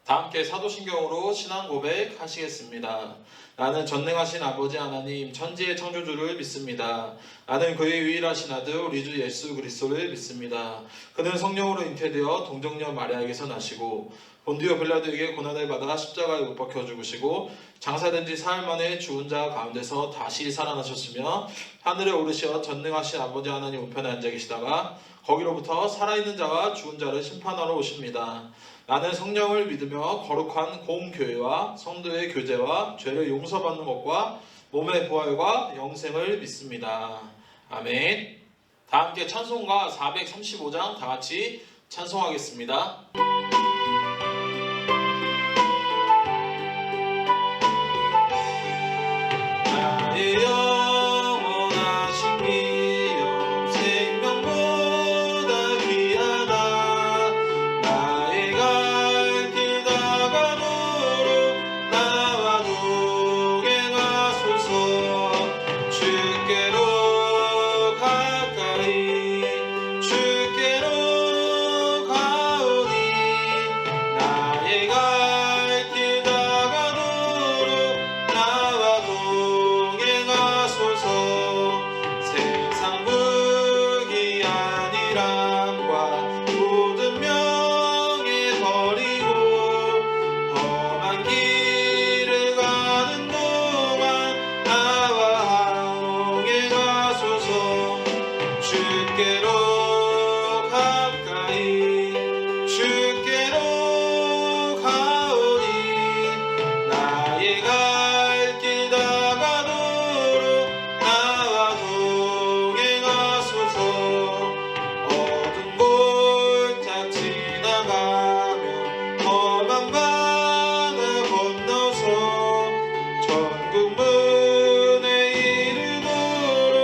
다 함께 사도신경으로 신앙 고백 하시겠습니다. 나는 전능하신 아버지 하나님 천지의 창조주를 믿습니다. 나는 그의 유일하신 아들 우리 주 예수 그리스도를 믿습니다. 그는 성령으로 잉태되어 동정녀 마리아에게서 나시고 본디오 빌라도에게 고난을 받아 십자가에 못 박혀 죽으시고 장사된 지 사흘 만에 죽은 자 가운데서 다시 살아나셨으며 하늘에 오르시어 전능하신 아버지 하나님 우편에 앉아 계시다가 거기로부터 살아있는 자와 죽은 자를 심판하러 오십니다. 나는 성령을 믿으며 거룩한 공교회와 성도의 교제와 죄를 용서받는 것과 몸의 부활과 영생을 믿습니다. 아멘. 다 함께 찬송가 435장 다 같이 찬송하겠습니다. 나의 영원하신 기업 생명보다 귀하다. 나의 갈 길 다가도록 나와 동행하소서. 주께로 가까이 주께로 가오니 나의 갈 길 다가도록 나와 동행하소서. 세상 무기 아니람과 모든 명예 버리고 험한 길을 가는 동안 나와 동행하소서. 주께로 가까이 주께로 가오니 나의 갈 길 다가도록 나와 동행하소서. 어두운 골짝 지나가며 험한 바다 건너서 천국 문에 이르도록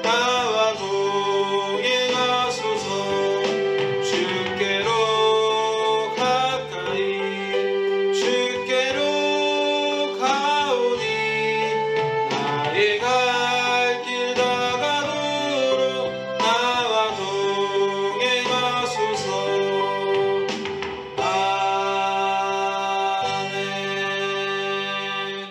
나와 동행하소서. 주께로 가까이 주께로 가오니 나의 갈 길 다가도록 나와 동행하소서. 아멘.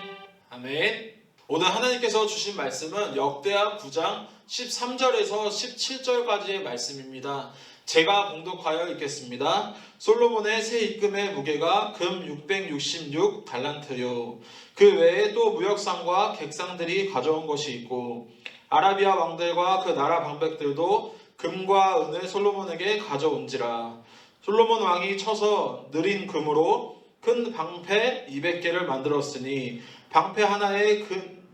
아멘. 오늘 하나님께서 주신 말씀은 역대하 9장 13절에서 17절까지의 말씀입니다. 제가 봉독하여 읽겠습니다. 솔로몬의 새 입금의 무게가 금 666 달란트요. 그 외에 또 무역상과 객상들이 가져온 것이 있고 아라비아 왕들과 그 나라 방백들도 금과 은을 솔로몬에게 가져온지라. 솔로몬 왕이 쳐서 느린 금으로 큰 방패 200개를 만들었으니 방패 하나에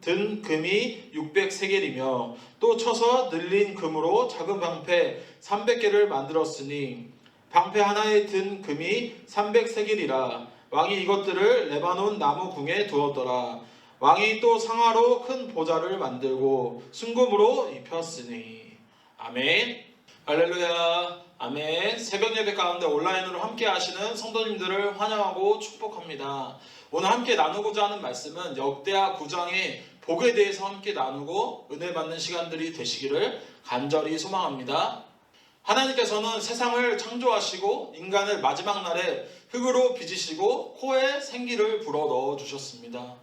든 금이 600세겔이며 또 쳐서 늘린 금으로 작은 방패 300개를 만들었으니 방패 하나에 든 금이 300세겔이라. 왕이 이것들을 레바논 나무 궁에 두었더라. 왕이 또 상아로 큰 보좌를 만들고 순금으로 입혔으니. 아멘. 할렐루야. 아멘. 새벽 예배 가운데 온라인으로 함께 하시는 성도님들을 환영하고 축복합니다. 오늘 함께 나누고자 하는 말씀은 역대하 9장의 복에 대해서 함께 나누고 은혜 받는 시간들이 되시기를 간절히 소망합니다. 하나님께서는 세상을 창조하시고 인간을 마지막 날에 흙으로 빚으시고 코에 생기를 불어 넣어 주셨습니다.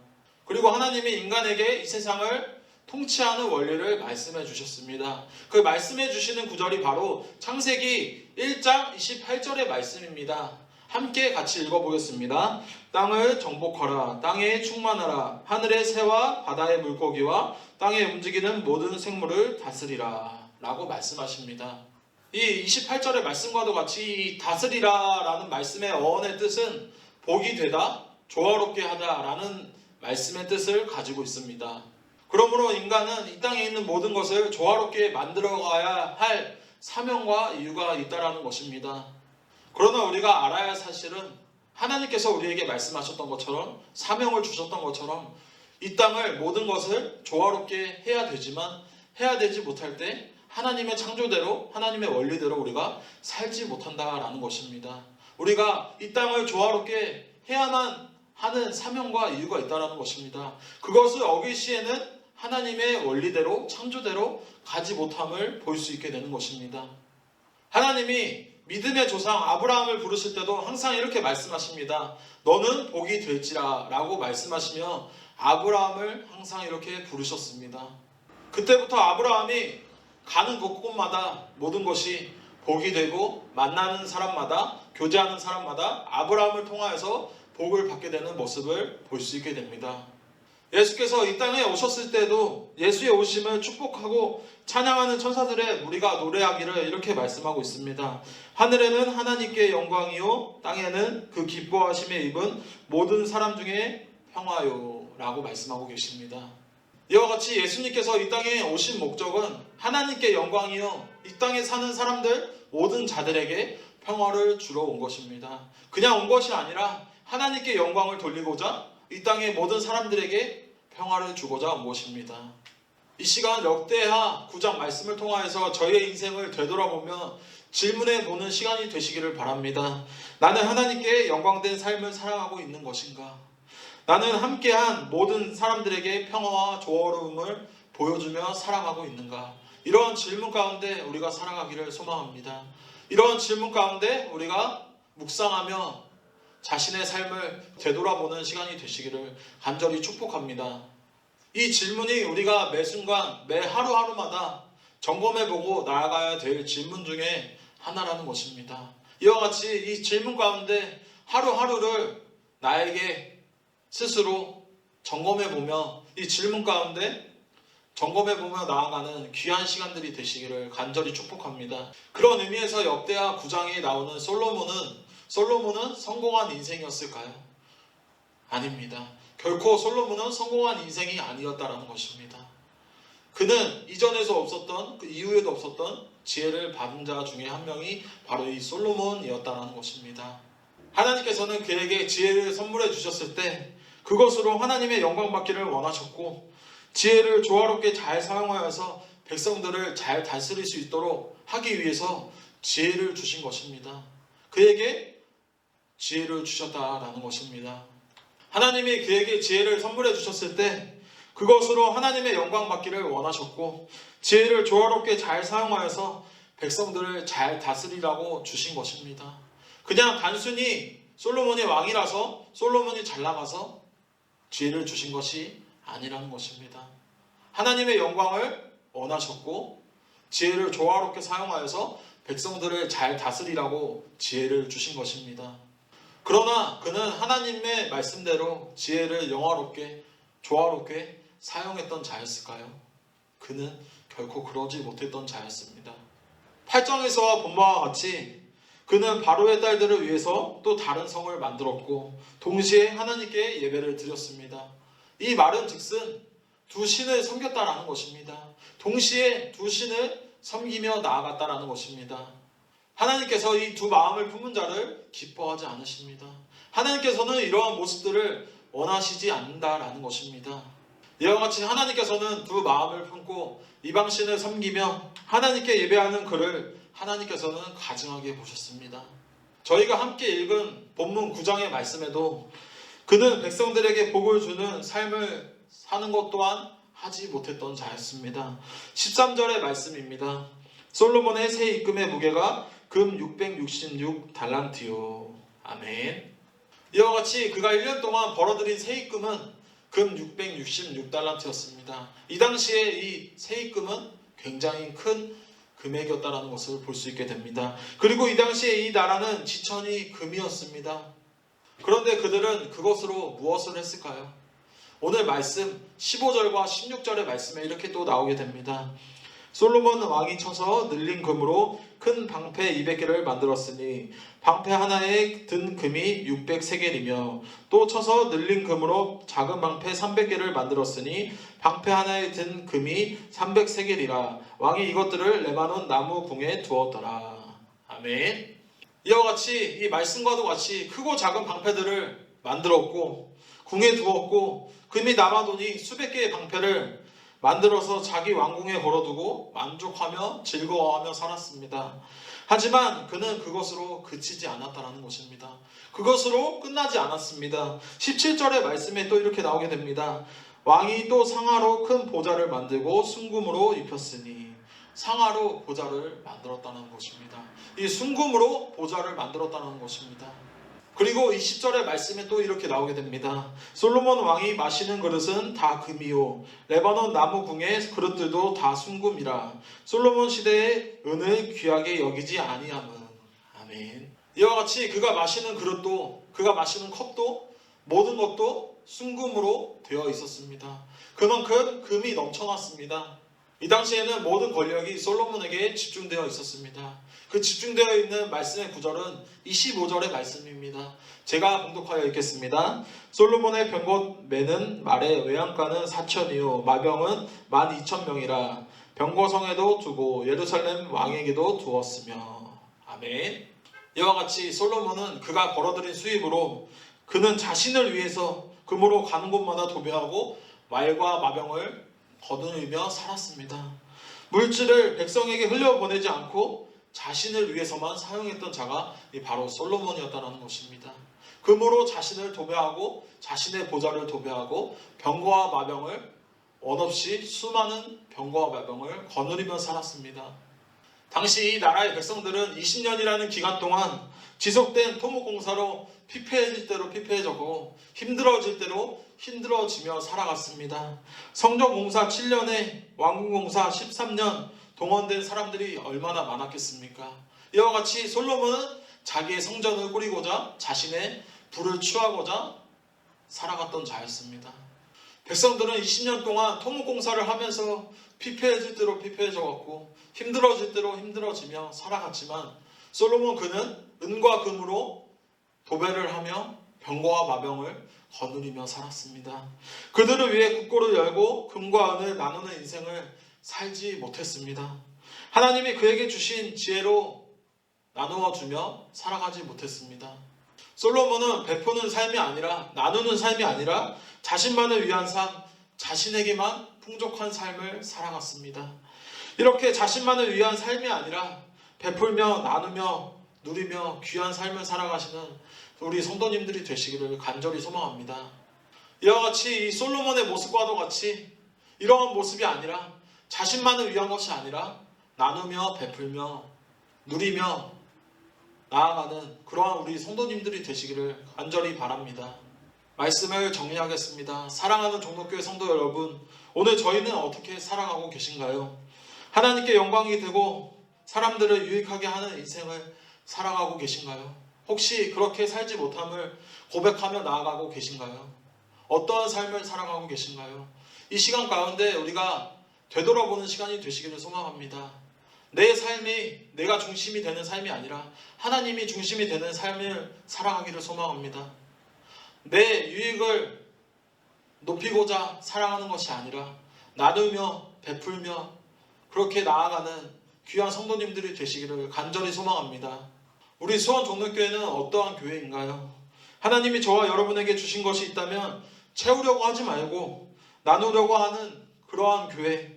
그리고 하나님이 인간에게 이 세상을 통치하는 원리를 말씀해 주셨습니다. 그 말씀해 주시는 구절이 바로 창세기 1장 28절의 말씀입니다. 함께 같이 읽어보겠습니다. 땅을 정복하라. 땅에 충만하라. 하늘의 새와 바다의 물고기와 땅에 움직이는 모든 생물을 다스리라. 라고 말씀하십니다. 이 28절의 말씀과도 같이 이 다스리라 라는 말씀의 어원의 뜻은 복이 되다, 조화롭게 하다 라는 말씀의 뜻을 가지고 있습니다. 그러므로 인간은 이 땅에 있는 모든 것을 조화롭게 만들어가야 할 사명과 이유가 있다라는 것입니다. 그러나 우리가 알아야 할 사실은 하나님께서 우리에게 말씀하셨던 것처럼 사명을 주셨던 것처럼 이 땅을 모든 것을 조화롭게 해야 되지만 해야 되지 못할 때 하나님의 창조대로 하나님의 원리대로 우리가 살지 못한다라는 것입니다. 우리가 이 땅을 조화롭게 해야만 하는 사명과 이유가 있다는 것입니다. 그것을 어길 시에는 하나님의 원리대로 창조대로 가지 못함을 볼 수 있게 되는 것입니다. 하나님이 믿음의 조상 아브라함을 부르실 때도 항상 이렇게 말씀하십니다. 너는 복이 될지라 라고 말씀하시며 아브라함을 항상 이렇게 부르셨습니다. 그때부터 아브라함이 가는 곳곳마다 모든 것이 복이 되고 만나는 사람마다 교제하는 사람마다 아브라함을 통하여서 복을 받게 되는 모습을 볼 수 있게 됩니다. 예수께서 이 땅에 오셨을 때도 예수의 오심을 축복하고 찬양하는 천사들의 무리가 노래하기를 이렇게 말씀하고 있습니다. 하늘에는 하나님께 영광이요 땅에는 그 기뻐하심에 입은 모든 사람 중에 평화요 라고 말씀하고 계십니다. 이와 같이 예수님께서 이 땅에 오신 목적은 하나님께 영광이요 이 땅에 사는 사람들 모든 자들에게 평화를 주러 온 것입니다. 그냥 온 것이 아니라 하나님께 영광을 돌리고자 이 땅의 모든 사람들에게 평화를 주고자 온 것입니다. 이 시간 역대하 9장 말씀을 통하여서 저희의 인생을 되돌아보며 질문해 보는 시간이 되시기를 바랍니다. 나는 하나님께 영광된 삶을 살아가고 있는 것인가? 나는 함께한 모든 사람들에게 평화와 조화로움을 보여주며 살아가고 있는가? 이러한 질문 가운데 우리가 살아가기를 소망합니다. 이러한 질문 가운데 우리가 묵상하며 자신의 삶을 되돌아보는 시간이 되시기를 간절히 축복합니다. 이 질문이 우리가 매 순간, 매 하루하루마다 점검해보고 나아가야 될 질문 중에 하나라는 것입니다. 이와 같이 이 질문 가운데 하루하루를 나에게 스스로 점검해보며 이 질문 가운데 점검해보며 나아가는 귀한 시간들이 되시기를 간절히 축복합니다. 그런 의미에서 역대하 9장에 나오는 솔로몬은 성공한 인생이었을까요? 아닙니다. 결코 솔로몬은 성공한 인생이 아니었다라는 것입니다. 그는 이전에도 없었던 그 이후에도 없었던 지혜를 받은 자 중에 한 명이 바로 이 솔로몬이었다라는 것입니다. 하나님께서는 그에게 지혜를 선물해 주셨을 때 그것으로 하나님의 영광 받기를 원하셨고 지혜를 조화롭게 잘 사용하여서 백성들을 잘 다스릴 수 있도록 하기 위해서 지혜를 주신 것입니다. 그에게 지혜를 주셨다라는 것입니다. 하나님이 그에게 지혜를 선물해 주셨을 때 그것으로 하나님의 영광 받기를 원하셨고 지혜를 조화롭게 잘 사용하여서 백성들을 잘 다스리라고 주신 것입니다. 그냥 단순히 솔로몬이 왕이라서 솔로몬이 잘 나가서 지혜를 주신 것이 아니라는 것입니다. 하나님의 영광을 원하셨고 지혜를 조화롭게 사용하여서 백성들을 잘 다스리라고 지혜를 주신 것입니다. 그러나 그는 하나님의 말씀대로 지혜를 영화롭게 조화롭게 사용했던 자였을까요? 그는 결코 그러지 못했던 자였습니다. 8장에서와 본 바와 같이 그는 바로의 딸들을 위해서 또 다른 성을 만들었고 동시에 하나님께 예배를 드렸습니다. 이 말은 즉슨 두 신을 섬겼다라는 것입니다. 동시에 두 신을 섬기며 나아갔다라는 것입니다. 하나님께서 이 두 마음을 품은 자를 기뻐하지 않으십니다. 하나님께서는 이러한 모습들을 원하시지 않는다라는 것입니다. 이와 같이 하나님께서는 두 마음을 품고 이방신을 섬기며 하나님께 예배하는 그를 하나님께서는 가증하게 보셨습니다. 저희가 함께 읽은 본문 9장의 말씀에도 그는 백성들에게 복을 주는 삶을 사는 것 또한 하지 못했던 자였습니다. 13절의 말씀입니다. 솔로몬의 새 입금의 무게가 금 666달란트요. 아멘. 이와 같이 그가 1년 동안 벌어들인 새 입금은 금 666달란트였습니다. 이 당시에 이 새 입금은 굉장히 큰 금액이었다는 것을 볼 수 있게 됩니다. 그리고 이 당시에 이 나라는 지천이 금이었습니다. 그런데 그들은 그것으로 무엇을 했을까요? 오늘 말씀 15절과 16절의 말씀에 이렇게 또 나오게 됩니다. 솔로몬 왕이 쳐서 늘린 금으로 큰 방패 200개를 만들었으니 방패 하나에 든 금이 600세겔이며 또 쳐서 늘린 금으로 작은 방패 300개를 만들었으니 방패 하나에 든 금이 300세겔이라 왕이 이것들을 레바논 나무 궁에 두었더라. 아멘. 이와 같이 이 말씀과도 같이 크고 작은 방패들을 만들었고 궁에 두었고 금이 남아도니 수백 개의 방패를 만들어서 자기 왕궁에 걸어두고 만족하며 즐거워하며 살았습니다. 하지만 그는 그것으로 그치지 않았다는 것입니다. 그것으로 끝나지 않았습니다. 17절의 말씀에 또 이렇게 나오게 됩니다. 왕이 또 상하로 큰 보좌를 만들고 순금으로 입혔으니 상아로 보좌를 만들었다는 것입니다. 이 순금으로 보좌를 만들었다는 것입니다. 그리고 20절의 말씀에 또 이렇게 나오게 됩니다. 솔로몬 왕이 마시는 그릇은 다 금이요 레바논 나무 궁의 그릇들도 다 순금이라. 솔로몬 시대의 은을 귀하게 여기지 아니함은. 아멘. 이와 같이 그가 마시는 그릇도, 그가 마시는 컵도, 모든 것도 순금으로 되어 있었습니다. 그만큼 금이 넘쳐났습니다. 이 당시에는 모든 권력이 솔로몬에게 집중되어 있었습니다. 그 집중되어 있는 말씀의 구절은 25절의 말씀입니다. 제가 봉독하여 읽겠습니다. 솔로몬의 병거 매는 말의 외양간은 4천이요 마병은 12,000명이라. 병거성에도 두고 예루살렘 왕에게도 두었으며. 아멘. 이와 같이 솔로몬은 그가 벌어들인 수입으로 그는 자신을 위해서 금으로 가는 곳마다 도배하고 말과 마병을 거두며 살았습니다. 물질을 백성에게 흘려보내지 않고 자신을 위해서만 사용했던 자가 바로 솔로몬이었다는 것입니다. 금으로 자신을 도배하고 자신의 보좌를 도배하고 병거와 마병을 원없이 수많은 병거와 마병을 거느리며 살았습니다. 당시 이 나라의 백성들은 20년이라는 기간 동안 지속된 토목공사로 피폐해질 대로 피폐해졌고 힘들어질 대로 힘들어지며 살아갔습니다. 성전공사 7년에 왕궁공사 13년 동원된 사람들이 얼마나 많았겠습니까? 이와 같이 솔로몬은 자기의 성전을 꾸리고자 자신의 부를 취하고자 살아갔던 자였습니다. 백성들은 20년 동안 토목공사를 하면서 피폐해질 대로 피폐해져갔고 힘들어질 대로 힘들어지며 살아갔지만 솔로몬 그는 은과 금으로 도배를 하며 병거와 마병을 거느리며 살았습니다. 그들을 위해 국고를 열고 금과 은을 나누는 인생을 살지 못했습니다. 하나님이 그에게 주신 지혜로 나누어 주며 살아가지 못했습니다. 솔로몬은 베푸는 삶이 아니라 나누는 삶이 아니라 자신만을 위한 삶, 자신에게만 풍족한 삶을 살아갔습니다. 이렇게 자신만을 위한 삶이 아니라 베풀며 나누며 누리며 귀한 삶을 살아가시는 우리 성도님들이 되시기를 간절히 소망합니다. 이와 같이 이 솔로몬의 모습과도 같이 이러한 모습이 아니라 자신만을 위한 것이 아니라 나누며 베풀며 누리며 나아가는 그러한 우리 성도님들이 되시기를 간절히 바랍니다. 말씀을 정리하겠습니다. 사랑하는 종로교회 성도 여러분, 오늘 저희는 어떻게 살아가고 계신가요? 하나님께 영광이 되고 사람들을 유익하게 하는 인생을 살아가고 계신가요? 혹시 그렇게 살지 못함을 고백하며 나아가고 계신가요? 어떠한 삶을 살아가고 계신가요? 이 시간 가운데 우리가 되돌아보는 시간이 되시기를 소망합니다. 내 삶이 내가 중심이 되는 삶이 아니라 하나님이 중심이 되는 삶을 살아가기를 소망합니다. 내 유익을 높이고자 살아가는 것이 아니라 나누며 베풀며 그렇게 나아가는 귀한 성도님들이 되시기를 간절히 소망합니다. 우리 수원 종로교회는 어떠한 교회인가요? 하나님이 저와 여러분에게 주신 것이 있다면 채우려고 하지 말고 나누려고 하는 그러한 교회,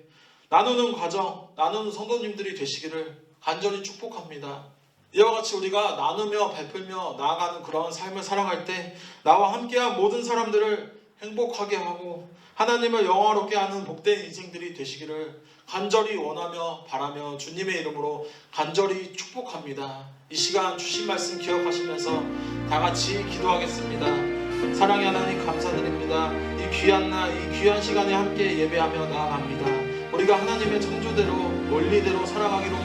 나누는 과정, 나누는 성도님들이 되시기를 간절히 축복합니다. 이와 같이 우리가 나누며 베풀며 나아가는 그러한 삶을 살아갈 때 나와 함께한 모든 사람들을 행복하게 하고 하나님을 영화롭게 하는 복된 인생들이 되시기를 간절히 원하며 바라며 주님의 이름으로 간절히 축복합니다. 이 시간 주신 말씀 기억하시면서 다 같이 기도하겠습니다. 사랑의 하나님 감사드립니다. 이 귀한 날, 이 귀한 시간에 함께 예배하며 나아갑니다. 우리가 하나님의 창조대로 원리대로 살아가기로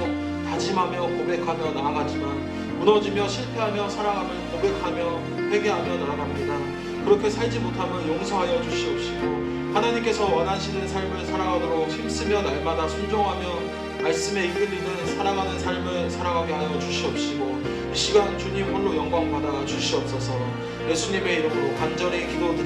다짐하며 고백하며 나아가지만 무너지며 실패하며 살아감을 고백하며 회개하며 나아갑니다. 그렇게 살지 못하면 용서하여 주시옵시고 하나님께서 원하시는 삶을 살아가도록 힘쓰며 날마다 순종하며 말씀에 이끌리는 살아가는 삶을 살아가게 하여 주시옵시고 이 시간 주님 홀로 영광 받아 주시옵소서. 예수님의 이름으로 간절히 기도드립니다.